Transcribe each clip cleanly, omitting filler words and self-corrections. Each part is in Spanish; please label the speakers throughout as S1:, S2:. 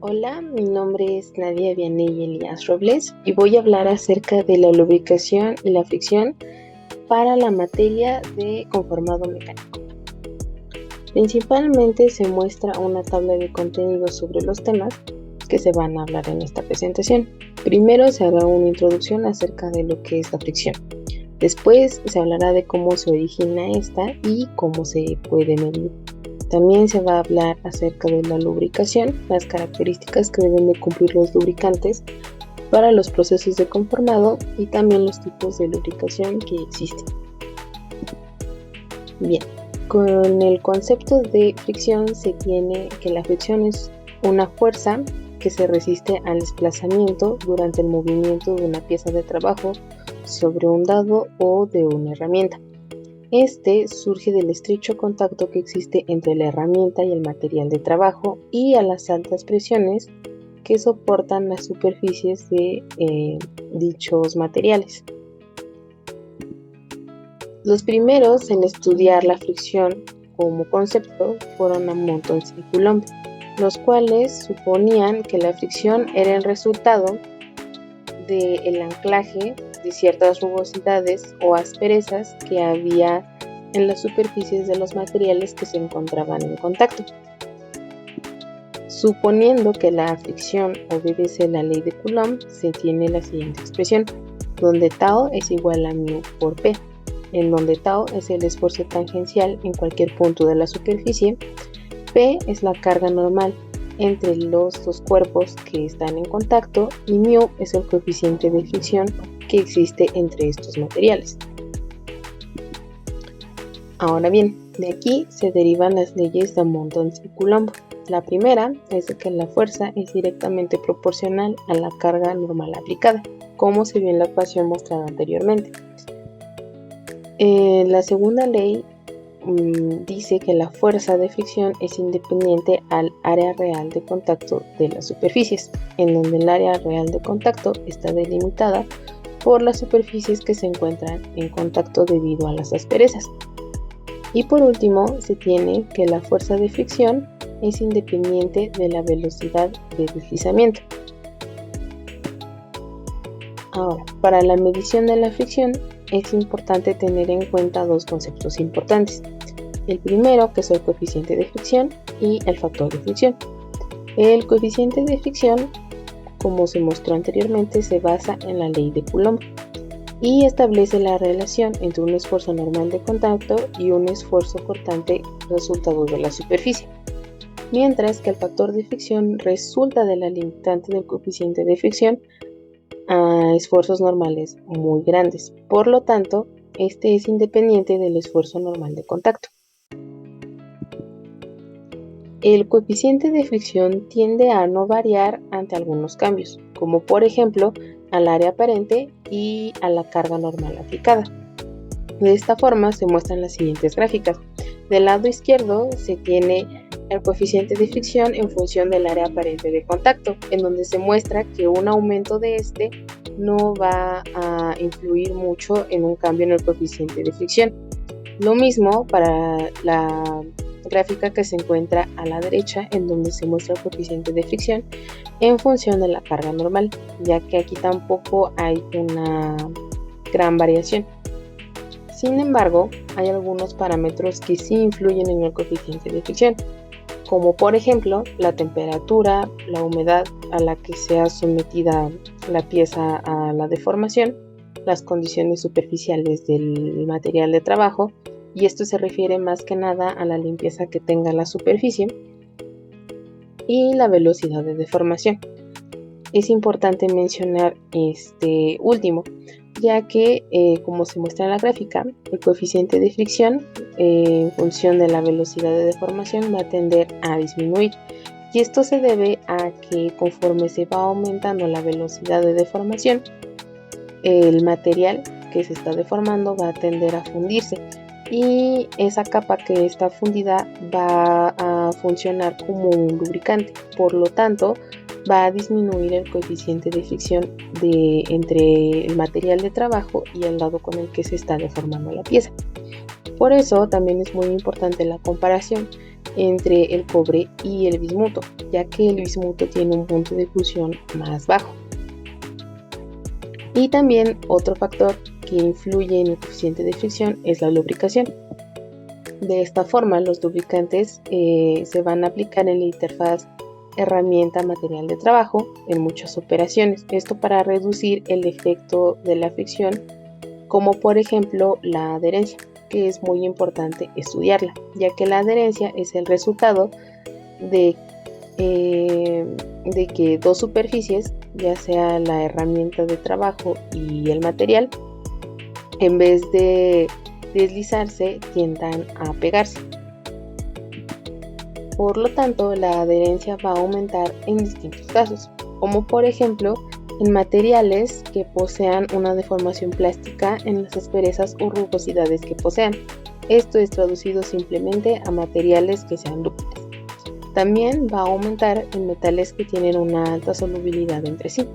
S1: Hola, mi nombre es Nadia Vianey Elías Robles y voy a hablar acerca de la lubricación y la fricción para la materia de conformado mecánico. Principalmente se muestra una tabla de contenidos sobre los temas que se van a hablar en esta presentación. Primero se hará una introducción acerca de lo que es la fricción. Después se hablará de cómo se origina esta y cómo se puede medir. También se va a hablar acerca de la lubricación, las características que deben de cumplir los lubricantes para los procesos de conformado y también los tipos de lubricación que existen. Bien, con el concepto de fricción se tiene que la fricción es una fuerza que se resiste al desplazamiento durante el movimiento de una pieza de trabajo sobre un dado o de una herramienta. Este surge del estrecho contacto que existe entre la herramienta y el material de trabajo y a las altas presiones que soportan las superficies de dichos materiales. Los primeros en estudiar la fricción como concepto fueron Monton y Coulomb, los cuales suponían que la fricción era el resultado del anclaje de ciertas rugosidades o asperezas que había en las superficies de los materiales que se encontraban en contacto. Suponiendo que la fricción obedece la ley de Coulomb, se tiene la siguiente expresión, donde tau es igual a mu por p, en donde tau es el esfuerzo tangencial en cualquier punto de la superficie, p es la carga normal entre los dos cuerpos que están en contacto y mu es el coeficiente de fricción que existe entre estos materiales. Ahora bien, de aquí se derivan las leyes de Monton y Coulomb. La primera es que la fuerza es directamente proporcional a la carga normal aplicada, como se vio en la ecuación mostrada anteriormente. La segunda ley dice que la fuerza de fricción es independiente al área real de contacto de las superficies, en donde el área real de contacto está delimitada por las superficies que se encuentran en contacto debido a las asperezas. Y por último, se tiene que la fuerza de fricción es independiente de la velocidad de deslizamiento. Ahora, para la medición de la fricción es importante tener en cuenta dos conceptos importantes. El primero, que es el coeficiente de fricción, y el factor de fricción. El coeficiente de fricción, como se mostró anteriormente, se basa en la ley de Coulomb y establece la relación entre un esfuerzo normal de contacto y un esfuerzo cortante resultado de la superficie, mientras que el factor de fricción resulta de la limitante del coeficiente de fricción a esfuerzos normales muy grandes. Por lo tanto, este es independiente del esfuerzo normal de contacto. El coeficiente de fricción tiende a no variar ante algunos cambios, como por ejemplo al área aparente y a la carga normal aplicada. De esta forma se muestran las siguientes gráficas. Del lado izquierdo se tiene el coeficiente de fricción en función del área aparente de contacto, en donde se muestra que un aumento de este no va a influir mucho en un cambio en el coeficiente de fricción. Lo mismo para la gráfica que se encuentra a la derecha, en donde se muestra el coeficiente de fricción en función de la carga normal, ya que aquí tampoco hay una gran variación. Sin embargo, hay algunos parámetros que sí influyen en el coeficiente de fricción, como por ejemplo la temperatura, la humedad a la que sea sometida la pieza a la deformación, las condiciones superficiales del material de trabajo, y esto se refiere más que nada a la limpieza que tenga la superficie, y la velocidad de deformación. Es importante mencionar este último, ya que, como se muestra en la gráfica, el coeficiente de fricción en función de la velocidad de deformación va a tender a disminuir, y esto se debe a que conforme se va aumentando la velocidad de deformación, el material que se está deformando va a tender a fundirse, y esa capa que está fundida va a funcionar como un lubricante. Por lo tanto, va a disminuir el coeficiente de fricción entre el material de trabajo y el lado con el que se está deformando la pieza. Por eso también es muy importante la comparación, entre el cobre y el bismuto, ya que el bismuto tiene un punto de fusión más bajo. Y también otro factor que influye en el coeficiente de fricción es la lubricación. De esta forma, los lubricantes se van a aplicar en la interfaz herramienta-material de trabajo en muchas operaciones. Esto para reducir el efecto de la fricción, como por ejemplo la adherencia, que es muy importante estudiarla, ya que la adherencia es el resultado de que dos superficies, ya sea la herramienta de trabajo y el material, en vez de deslizarse, tiendan a pegarse. Por lo tanto, la adherencia va a aumentar en distintos casos, como por ejemplo en materiales que posean una deformación plástica en las asperezas o rugosidades que posean. Esto es traducido simplemente a materiales que sean dúctiles. También va a aumentar en metales que tienen una alta solubilidad entre sí,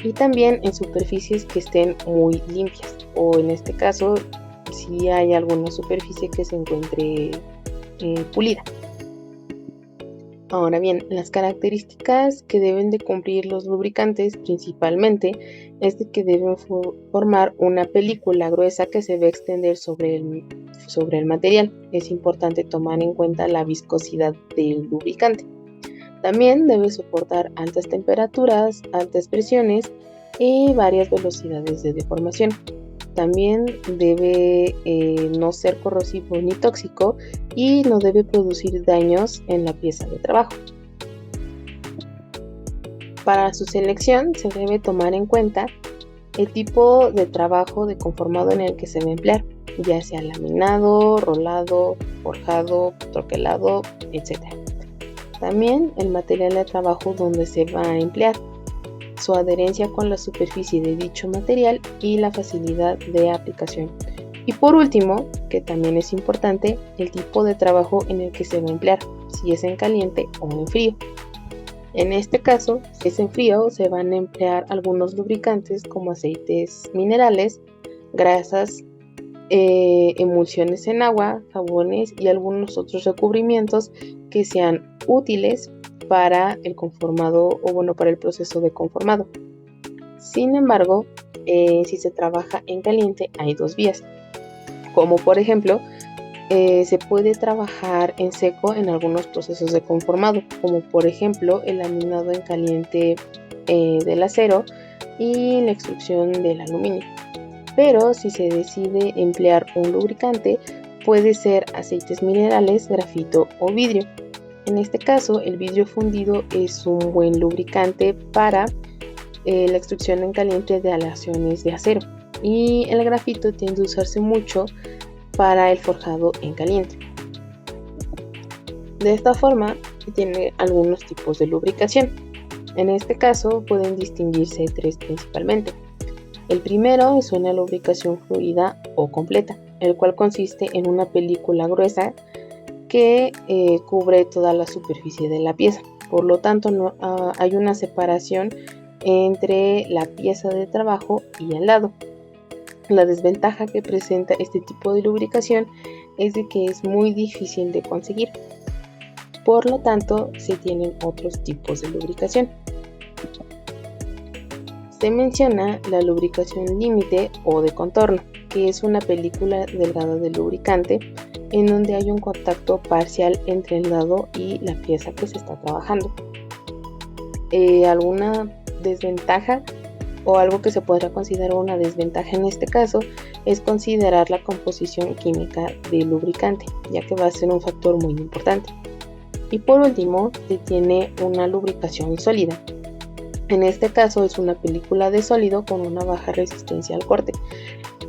S1: y también en superficies que estén muy limpias, o en este caso si hay alguna superficie que se encuentre pulida. Ahora bien, las características que deben de cumplir los lubricantes principalmente es de que deben formar una película gruesa que se va a extender sobre el material. Es importante tomar en cuenta la viscosidad del lubricante. También debe soportar altas temperaturas, altas presiones y varias velocidades de deformación. También debe no ser corrosivo ni tóxico y no debe producir daños en la pieza de trabajo. Para su selección se debe tomar en cuenta el tipo de trabajo de conformado en el que se va a emplear, ya sea laminado, rolado, forjado, troquelado, etc. También el material de trabajo donde se va a emplear, su adherencia con la superficie de dicho material y la facilidad de aplicación. Y por último, que también es importante, el tipo de trabajo en el que se va a emplear, si es en caliente o en frío. En este caso, si es en frío, se van a emplear algunos lubricantes como aceites minerales, grasas, emulsiones en agua, jabones y algunos otros recubrimientos que sean útiles para el conformado o para el proceso de conformado. Sin embargo, si se trabaja en caliente hay dos vías, como por ejemplo se puede trabajar en seco en algunos procesos de conformado, como por ejemplo el laminado en caliente del acero y la extrusión del aluminio. Pero si se decide emplear un lubricante, puede ser aceites minerales, grafito o vidrio. En este caso, el vidrio fundido es un buen lubricante para la extrusión en caliente de aleaciones de acero, y el grafito tiende a usarse mucho para el forjado en caliente. De esta forma, tiene algunos tipos de lubricación. En este caso, pueden distinguirse tres principalmente. El primero es una lubricación fluida o completa, el cual consiste en una película gruesa que cubre toda la superficie de la pieza. Por lo tanto, hay una separación entre la pieza de trabajo y el lado. La desventaja que presenta este tipo de lubricación es de que es muy difícil de conseguir. Por lo tanto, se tienen otros tipos de lubricación. Se menciona la lubricación límite o de contorno, que es una película delgada de lubricante en donde hay un contacto parcial entre el dado y la pieza que se está trabajando. Alguna desventaja o algo que se podrá considerar una desventaja en este caso es considerar la composición química del lubricante, ya que va a ser un factor muy importante. Y por último, se tiene una lubricación sólida. En este caso es una película de sólido con una baja resistencia al corte.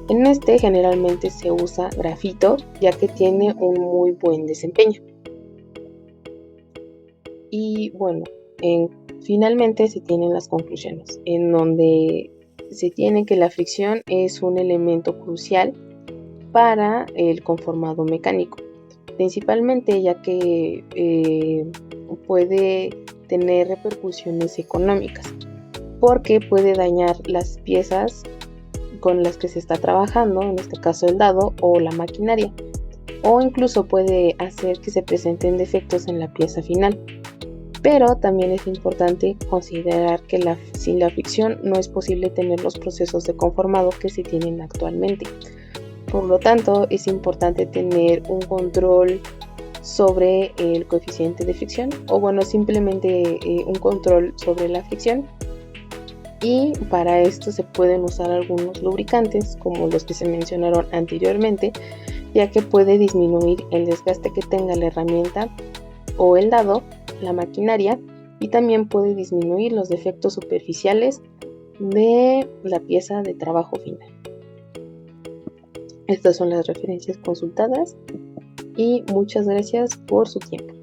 S1: En este generalmente se usa grafito, ya que tiene un muy buen desempeño. Y bueno, finalmente se tienen las conclusiones, en donde se tiene que la fricción es un elemento crucial para el conformado mecánico, principalmente ya que puede tener repercusiones económicas, porque puede dañar las piezas con las que se está trabajando, en este caso el dado o la maquinaria. o incluso puede hacer que se presenten defectos en la pieza final. Pero también es importante considerar que sin la fricción no es posible tener los procesos de conformado que se tienen actualmente. Por lo tanto, es importante tener un control sobre el coeficiente de fricción, o bueno, simplemente un control sobre la fricción. Y para esto se pueden usar algunos lubricantes como los que se mencionaron anteriormente, ya que puede disminuir el desgaste que tenga la herramienta o el dado, la maquinaria, y también puede disminuir los defectos superficiales de la pieza de trabajo final. Estas son las referencias consultadas y muchas gracias por su tiempo.